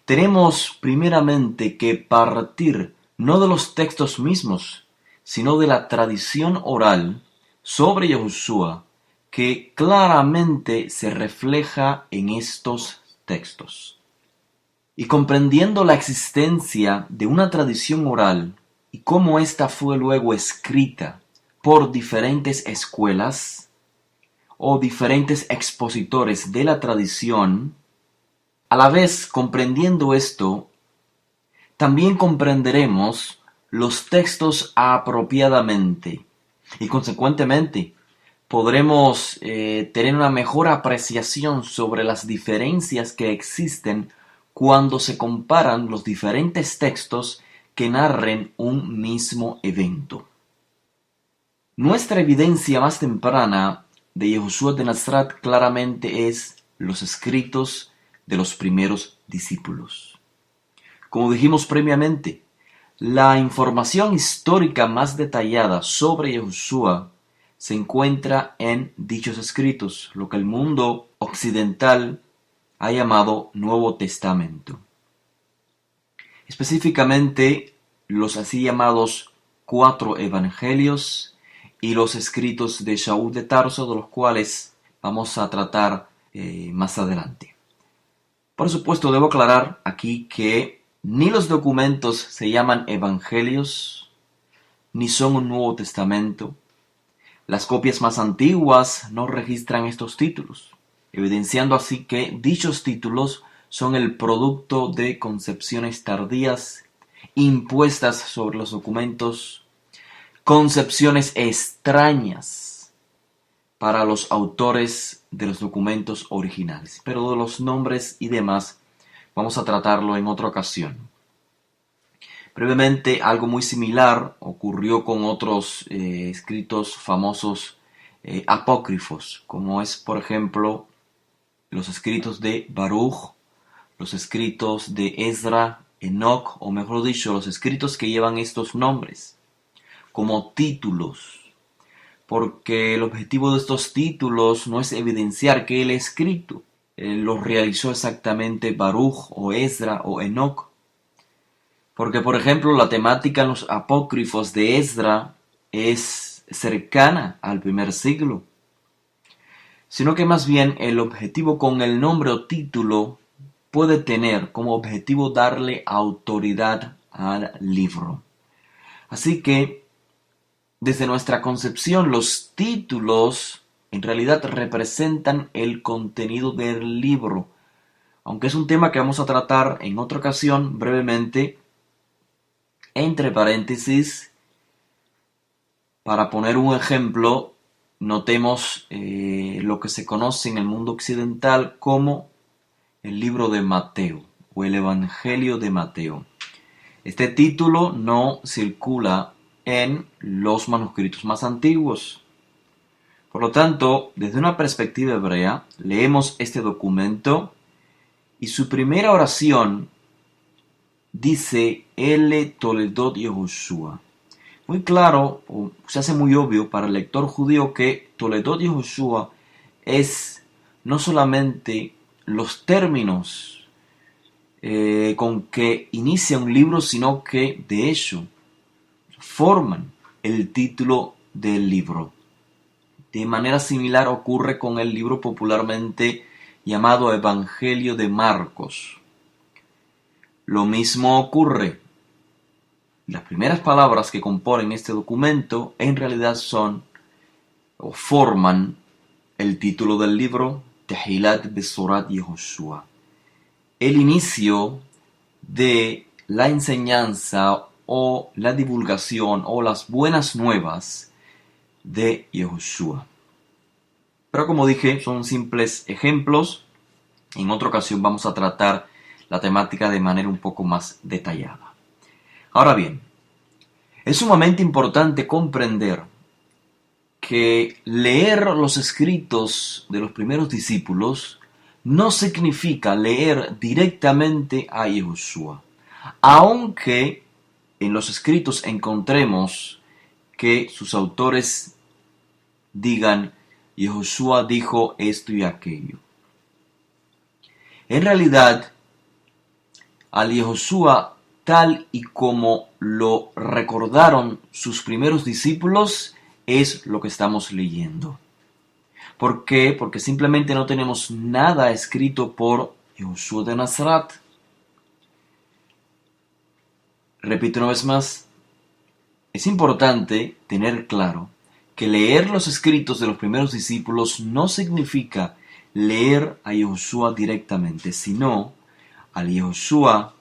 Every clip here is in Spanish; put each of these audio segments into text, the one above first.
Tenemos primeramente que partir no de los textos mismos, sino de la tradición oral sobre Yahushua, que claramente se refleja en estos textos. Y comprendiendo la existencia de una tradición oral y cómo ésta fue luego escrita por diferentes escuelas o diferentes expositores de la tradición, a la vez comprendiendo esto, también comprenderemos los textos apropiadamente y consecuentemente podremos tener una mejor apreciación sobre las diferencias que existen cuando se comparan los diferentes textos que narren un mismo evento. Nuestra evidencia más temprana de Yahushua de Nazaret claramente es los escritos de los primeros discípulos. Como dijimos previamente, la información histórica más detallada sobre Yahushua se encuentra en dichos escritos, lo que el mundo occidental ha llamado Nuevo Testamento. Específicamente, los así llamados 4 evangelios y los escritos de Shaul de Tarso, de los cuales vamos a tratar más adelante. Por supuesto, debo aclarar aquí que ni los documentos se llaman evangelios, ni son un Nuevo Testamento. Las copias más antiguas no registran estos títulos, evidenciando así que dichos títulos son el producto de concepciones tardías impuestas sobre los documentos, concepciones extrañas para los autores de los documentos originales. Pero de los nombres y demás vamos a tratarlo en otra ocasión. Brevemente, algo muy similar ocurrió con otros escritos famosos apócrifos, como es, por ejemplo, los escritos de Baruch, los escritos de Ezra, Enoch, o mejor dicho, los escritos que llevan estos nombres como títulos, porque el objetivo de estos títulos no es evidenciar que el escrito los realizó exactamente Baruch o Ezra o Enoch, porque por ejemplo la temática en los apócrifos de Ezra es cercana al primer siglo, sino que más bien el objetivo con el nombre o título puede tener como objetivo darle autoridad al libro. Así que desde nuestra concepción, los títulos en realidad representan el contenido del libro, aunque es un tema que vamos a tratar en otra ocasión brevemente. Entre paréntesis, para poner un ejemplo, notemos lo que se conoce en el mundo occidental como el libro de Mateo o el Evangelio de Mateo. Este título no circula en los manuscritos más antiguos. Por lo tanto, desde una perspectiva hebrea, leemos este documento y su primera oración dice Ele Toledot Yehoshua. Muy claro, o se hace muy obvio para el lector judío que Toledot Yehoshua es no solamente los términos con que inicia un libro, sino que de hecho forman el título del libro. De manera similar ocurre con el libro popularmente llamado Evangelio de Marcos. Lo mismo ocurre. Las primeras palabras que componen este documento en realidad son o forman el título del libro, Tehilat Besorat Yehoshua, el inicio de la enseñanza o la divulgación o las buenas nuevas de Yehoshua. Pero como dije, son simples ejemplos. En otra ocasión vamos a tratar la temática de manera un poco más detallada. Ahora bien, es sumamente importante comprender que leer los escritos de los primeros discípulos no significa leer directamente a Yahushua, aunque en los escritos encontremos que sus autores digan, Yahushua dijo esto y aquello. En realidad, al Yahushua, tal y como lo recordaron sus primeros discípulos, es lo que estamos leyendo. ¿Por qué? Porque simplemente no tenemos nada escrito por Yahushua de Nazaret. Repito una vez más, es importante tener claro que leer los escritos de los primeros discípulos no significa leer a Yahushua directamente, sino al Yahushua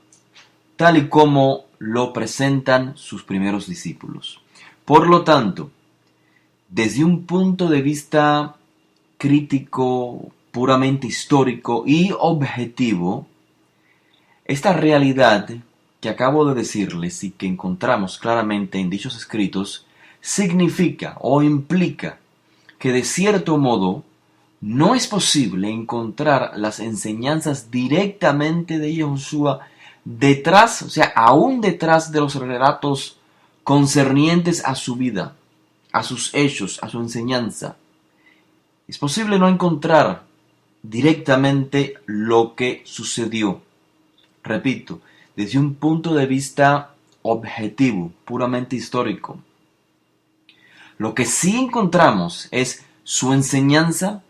tal y como lo presentan sus primeros discípulos. Por lo tanto, desde un punto de vista crítico, puramente histórico y objetivo, esta realidad que acabo de decirles y que encontramos claramente en dichos escritos, significa o implica que de cierto modo no es posible encontrar las enseñanzas directamente de Yahushua detrás, o sea, aún detrás de los relatos concernientes a su vida, a sus hechos, a su enseñanza. Es posible no encontrar directamente lo que sucedió. Repito, desde un punto de vista objetivo, puramente histórico. Lo que sí encontramos es su enseñanza,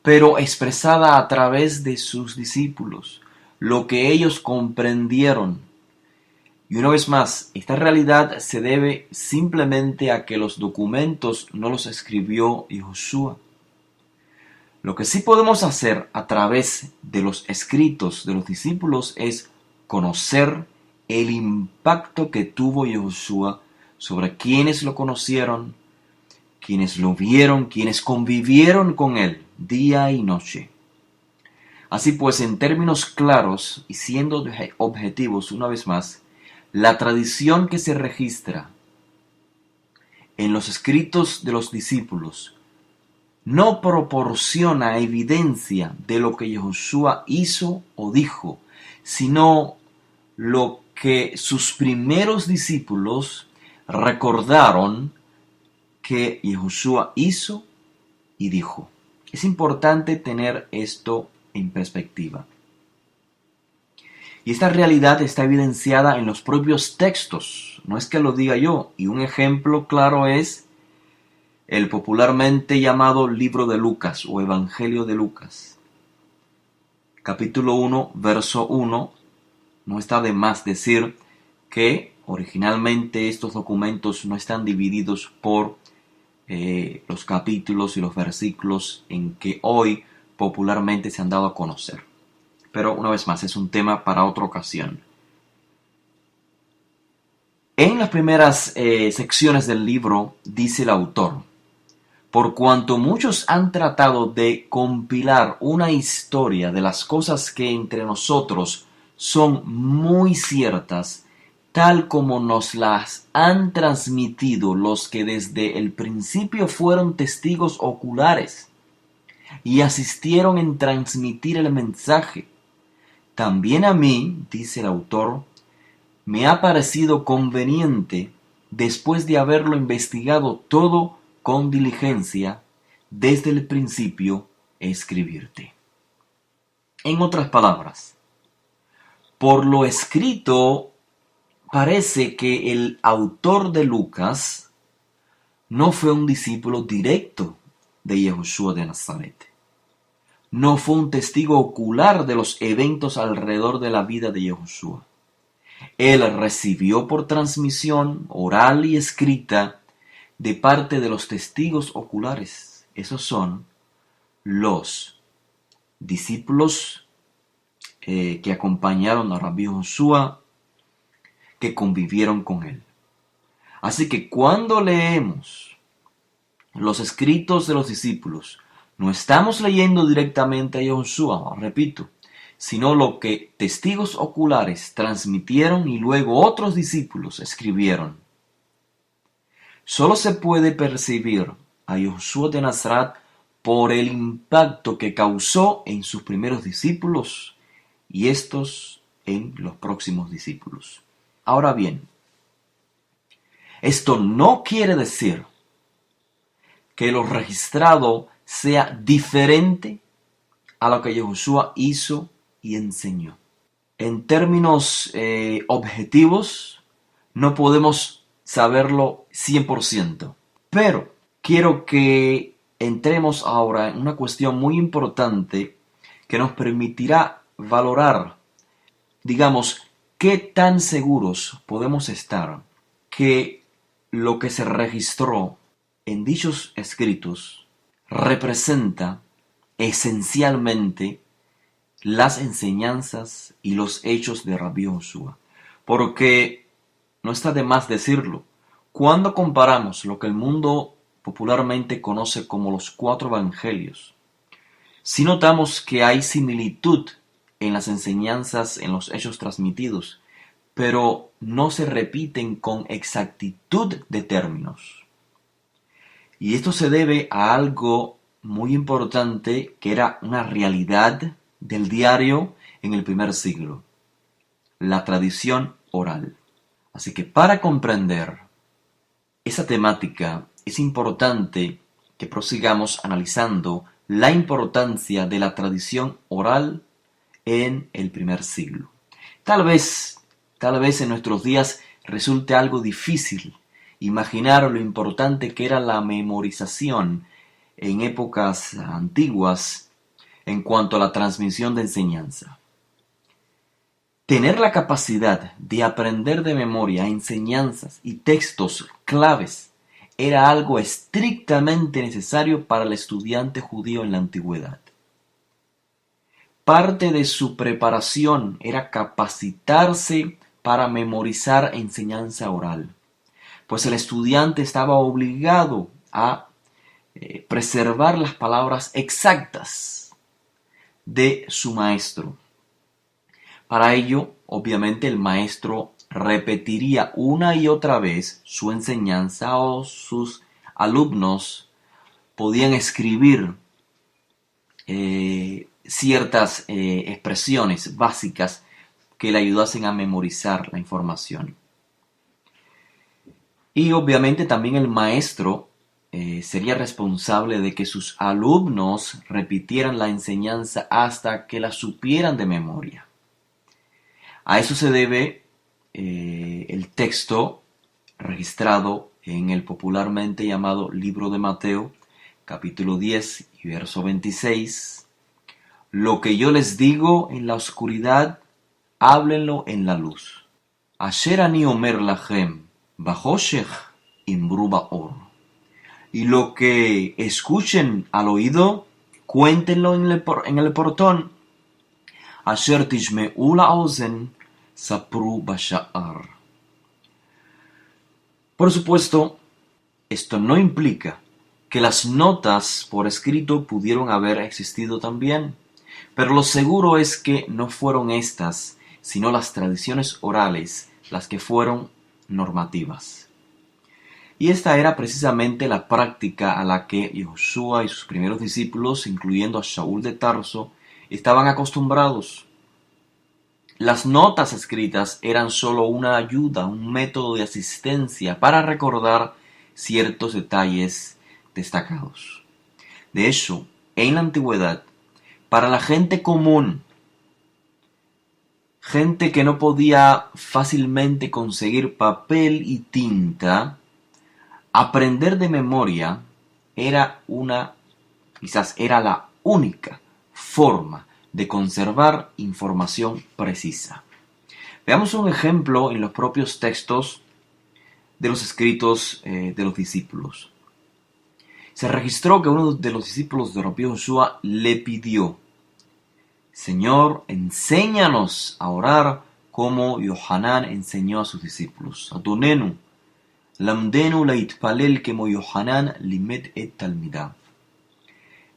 pero expresada a través de sus discípulos, lo que ellos comprendieron. Y una vez más, esta realidad se debe simplemente a que los documentos no los escribió Yahushua. Lo que sí podemos hacer a través de los escritos de los discípulos es conocer el impacto que tuvo Yahushua sobre quienes lo conocieron, quienes lo vieron, quienes convivieron con él día y noche. Así pues, en términos claros y siendo objetivos una vez más, la tradición que se registra en los escritos de los discípulos no proporciona evidencia de lo que Yahushua hizo o dijo, sino lo que sus primeros discípulos recordaron que Yahushua hizo y dijo. Es importante tener esto en perspectiva. Y esta realidad está evidenciada en los propios textos, no es que lo diga yo, y un ejemplo claro es el popularmente llamado Libro de Lucas o Evangelio de Lucas. Capítulo 1, verso 1, no está de más decir que originalmente estos documentos no están divididos por los capítulos y los versículos en que hoy popularmente se han dado a conocer. Pero una vez más, es un tema para otra ocasión. En las primeras secciones del libro dice el autor: por cuanto muchos han tratado de compilar una historia de las cosas que entre nosotros son muy ciertas, tal como nos las han transmitido los que desde el principio fueron testigos oculares y asistieron en transmitir el mensaje. También a mí, dice el autor, me ha parecido conveniente, después de haberlo investigado todo con diligencia, desde el principio, escribirte. En otras palabras, por lo escrito, parece que el autor de Lucas no fue un discípulo directo de Yahushua de Nazaret. No fue un testigo ocular de los eventos alrededor de la vida de Yahushua. Él recibió por transmisión oral y escrita de parte de los testigos oculares. Esos son los discípulos que acompañaron a Rabbi Joshua, que convivieron con él. Así que cuando leemos los escritos de los discípulos, no estamos leyendo directamente a Yahushua, repito, sino lo que testigos oculares transmitieron y luego otros discípulos escribieron. Solo se puede percibir a Yahushua de Nazaret por el impacto que causó en sus primeros discípulos y estos en los próximos discípulos. Ahora bien, esto no quiere decir que lo registrado sea diferente a lo que Yahushua hizo y enseñó. En términos objetivos, no podemos saberlo 100%, pero quiero que entremos ahora en una cuestión muy importante que nos permitirá valorar, digamos, qué tan seguros podemos estar que lo que se registró en dichos escritos representa esencialmente las enseñanzas y los hechos de Rabbi Joshua. Porque no está de más decirlo, cuando comparamos lo que el mundo popularmente conoce como los 4 evangelios, sí notamos que hay similitud en las enseñanzas, en los hechos transmitidos, pero no se repiten con exactitud de términos. Y esto se debe a algo muy importante que era una realidad del diario en el primer siglo, la tradición oral. Así que para comprender esa temática es importante que prosigamos analizando la importancia de la tradición oral en el primer siglo. Tal vez en nuestros días resulte algo difícil imaginar lo importante que era la memorización en épocas antiguas en cuanto a la transmisión de enseñanza. Tener la capacidad de aprender de memoria enseñanzas y textos claves era algo estrictamente necesario para el estudiante judío en la antigüedad. Parte de su preparación era capacitarse para memorizar enseñanza oral, pues el estudiante estaba obligado a preservar las palabras exactas de su maestro. Para ello, obviamente, el maestro repetiría una y otra vez su enseñanza o sus alumnos podían escribir ciertas expresiones básicas que le ayudasen a memorizar la información. Y obviamente también el maestro sería responsable de que sus alumnos repitieran la enseñanza hasta que la supieran de memoria. A eso se debe el texto registrado en el popularmente llamado Libro de Mateo, capítulo 10 y verso 26. Lo que yo les digo en la oscuridad, háblenlo en la luz. Asher ani omer lachem, bachoshech imru baor. Y lo que escuchen al oído, cuéntenlo en el portón. Asher tishme'u la'ozen, sapru basha'ar. Por supuesto, esto no implica que las notas por escrito pudieron haber existido también, pero lo seguro es que no fueron estas, sino las tradiciones orales las que fueron normativas. Y esta era precisamente la práctica a la que Yahushua y sus primeros discípulos, incluyendo a Shaul de Tarso, estaban acostumbrados. Las notas escritas eran solo una ayuda, un método de asistencia para recordar ciertos detalles destacados. De hecho, en la antigüedad, para la gente común, gente que no podía fácilmente conseguir papel y tinta, aprender de memoria quizás era la única forma de conservar información precisa. Veamos un ejemplo en los propios textos de los escritos de los discípulos. Se registró que uno de los discípulos de Rabbi Joshua le pidió: Señor, enséñanos a orar como Yohanan enseñó a sus discípulos. Adonenu, lamdenu leitpalel como Yohanan limed et talmidav.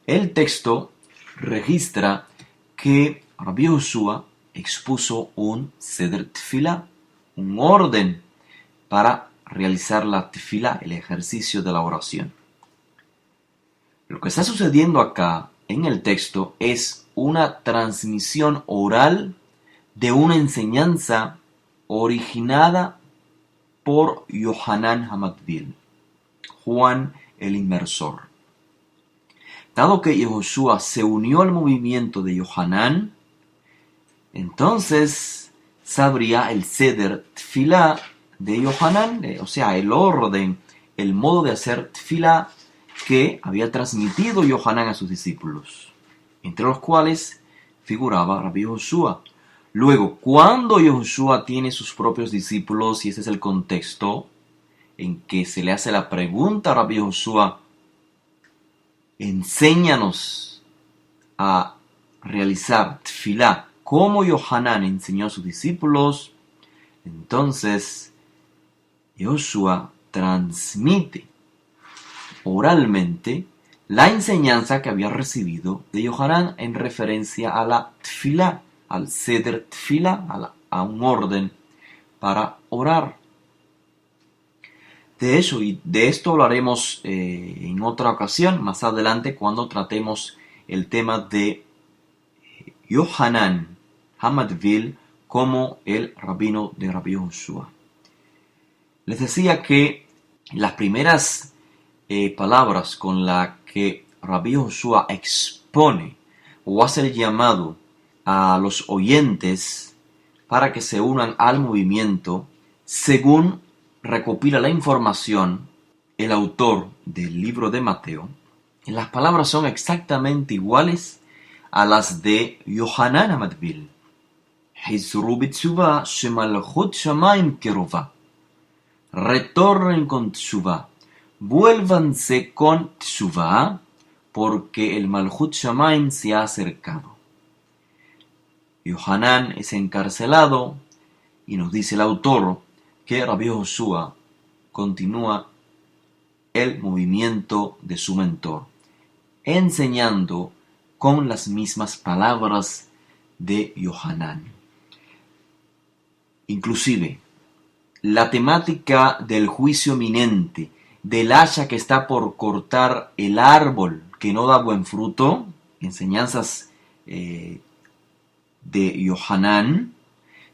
El texto registra que Rabbi Joshua expuso un seder tefilá, un orden para realizar la tefilá, el ejercicio de la oración. Lo que está sucediendo acá en el texto es una transmisión oral de una enseñanza originada por Yohanan Hamadvil, Juan el Inmersor. Dado que Yehoshua se unió al movimiento de Yohanan, entonces sabría el Seder Tfilá de Yohanan, o sea, el orden, el modo de hacer Tfilá que había transmitido Yohanan a sus discípulos, entre los cuales figuraba Rabbi Yehoshua. Luego, cuando Yehoshua tiene sus propios discípulos, y ese es el contexto en que se le hace la pregunta a Rabbi Yehoshua, enséñanos a realizar tefilá como Yohanan enseñó a sus discípulos, entonces Yehoshua transmite oralmente la enseñanza que había recibido de Yohanan en referencia a la tefilá, al seder tefilá, a un orden para orar. De eso y de esto hablaremos en otra ocasión, más adelante, cuando tratemos el tema de Yohanan Hamadvil como el rabino de Rabbi Yehoshua. Les decía que las primeras palabras con las que Rabbi Yehoshua expone o hace el llamado a los oyentes para que se unan al movimiento, según recopila la información el autor del libro de Mateo, las palabras son exactamente iguales a las de Yohanan Hamadvil. Hizru b'tshuvah shemalchut shamayim kerovah. Retornen con tshuvah. Vuélvanse con tshuvah, porque el Malchut Shamayim se ha acercado. Yohanan es encarcelado y nos dice el autor que Rabbi Yehoshua continúa el movimiento de su mentor, enseñando con las mismas palabras de Yohanan. Inclusive, la temática del juicio eminente, del hacha que está por cortar el árbol que no da buen fruto, enseñanzas de Yohanan,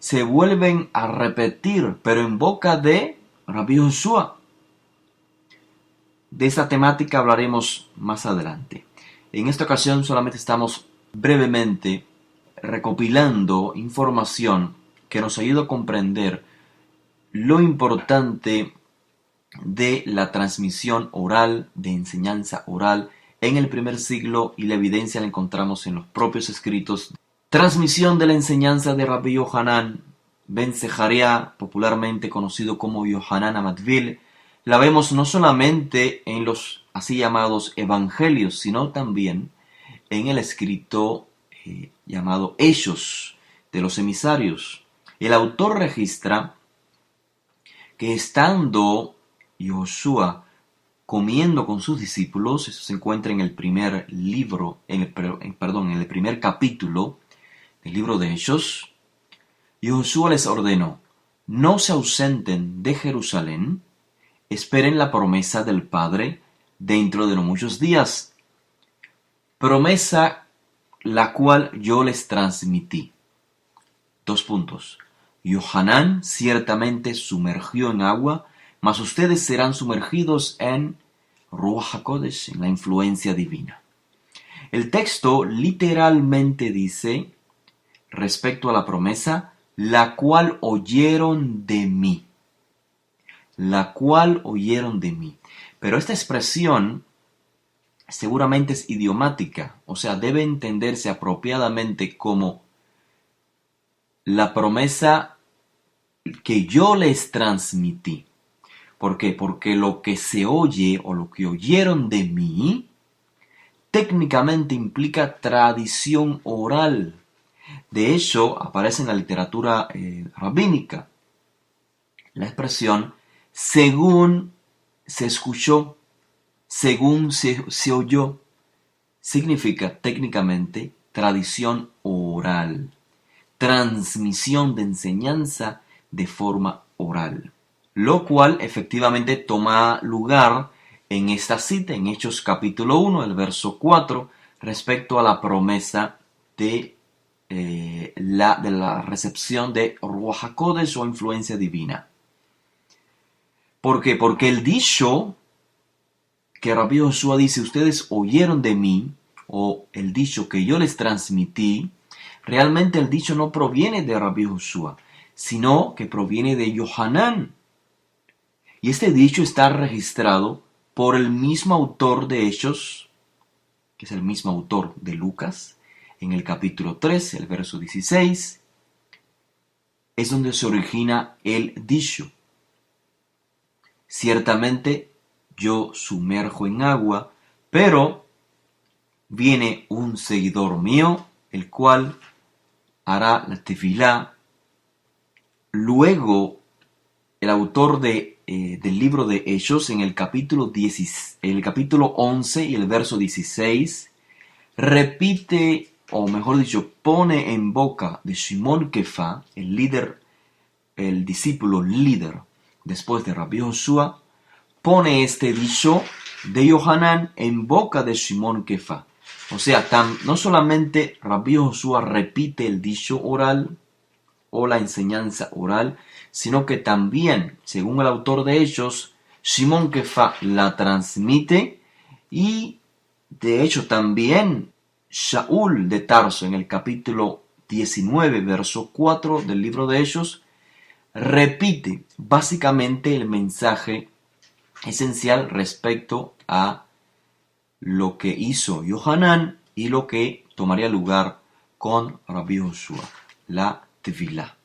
se vuelven a repetir, pero en boca de Rabbi Yehoshua. De esta temática hablaremos más adelante. En esta ocasión solamente estamos brevemente recopilando información que nos ayuda a comprender lo importante de la transmisión oral, de enseñanza oral en el primer siglo, y la evidencia la encontramos en los propios escritos. Transmisión de la enseñanza de Rabbi Yohanan ben Zecharia, popularmente conocido como Yohanan Hamadvil, la vemos no solamente en los así llamados evangelios, sino también en el escrito llamado Hechos de los emisarios. El autor registra que estando Yehoshua comiendo con sus discípulos, eso se encuentra en el primer libro, en el primer capítulo del libro de Hechos, Yehoshua les ordenó: no se ausenten de Jerusalén, esperen la promesa del Padre dentro de no muchos días, promesa la cual yo les transmití. 2 puntos. Yohanan ciertamente sumergió en agua, mas ustedes serán sumergidos en Ruach HaKodesh, en la influencia divina. El texto literalmente dice, respecto a la promesa, la cual oyeron de mí. La cual oyeron de mí. Pero esta expresión seguramente es idiomática, o sea, debe entenderse apropiadamente como la promesa que yo les transmití. ¿Por qué? Porque lo que se oye o lo que oyeron de mí técnicamente implica tradición oral. De hecho, aparece en la literatura rabínica la expresión según se escuchó, según se oyó, significa técnicamente tradición oral, transmisión de enseñanza de forma oral, lo cual efectivamente toma lugar en esta cita, en Hechos capítulo 1, el verso 4, respecto a la promesa de la recepción de Ruach HaKodesh o influencia divina. ¿Por qué? Porque el dicho que Rabbi Joshua dice, ustedes oyeron de mí, o el dicho que yo les transmití, realmente el dicho no proviene de Rabbi Joshua, sino que proviene de Yohanan. Y este dicho está registrado por el mismo autor de Hechos, que es el mismo autor de Lucas, en el capítulo 3, el verso 16, es donde se origina el dicho. Ciertamente yo sumerjo en agua, pero viene un seguidor mío, el cual hará la tefilá. Luego, el autor del libro de Hechos, en el capítulo 11 y el verso 16, repite, o mejor dicho, pone en boca de Shimon Kefa, el líder, el discípulo líder, después de Rabbi Joshua, pone este dicho de Yohanan en boca de Shimon Kefa. O sea, no solamente Rabbi Joshua repite el dicho oral o la enseñanza oral, sino que también, según el autor de Hechos, Shimon Kefa la transmite, y de hecho también Shaul de Tarso, en el capítulo 19, verso 4 del libro de Hechos, repite básicamente el mensaje esencial respecto a lo que hizo Yohanan y lo que tomaría lugar con Rabbi Joshua, la Tefilá.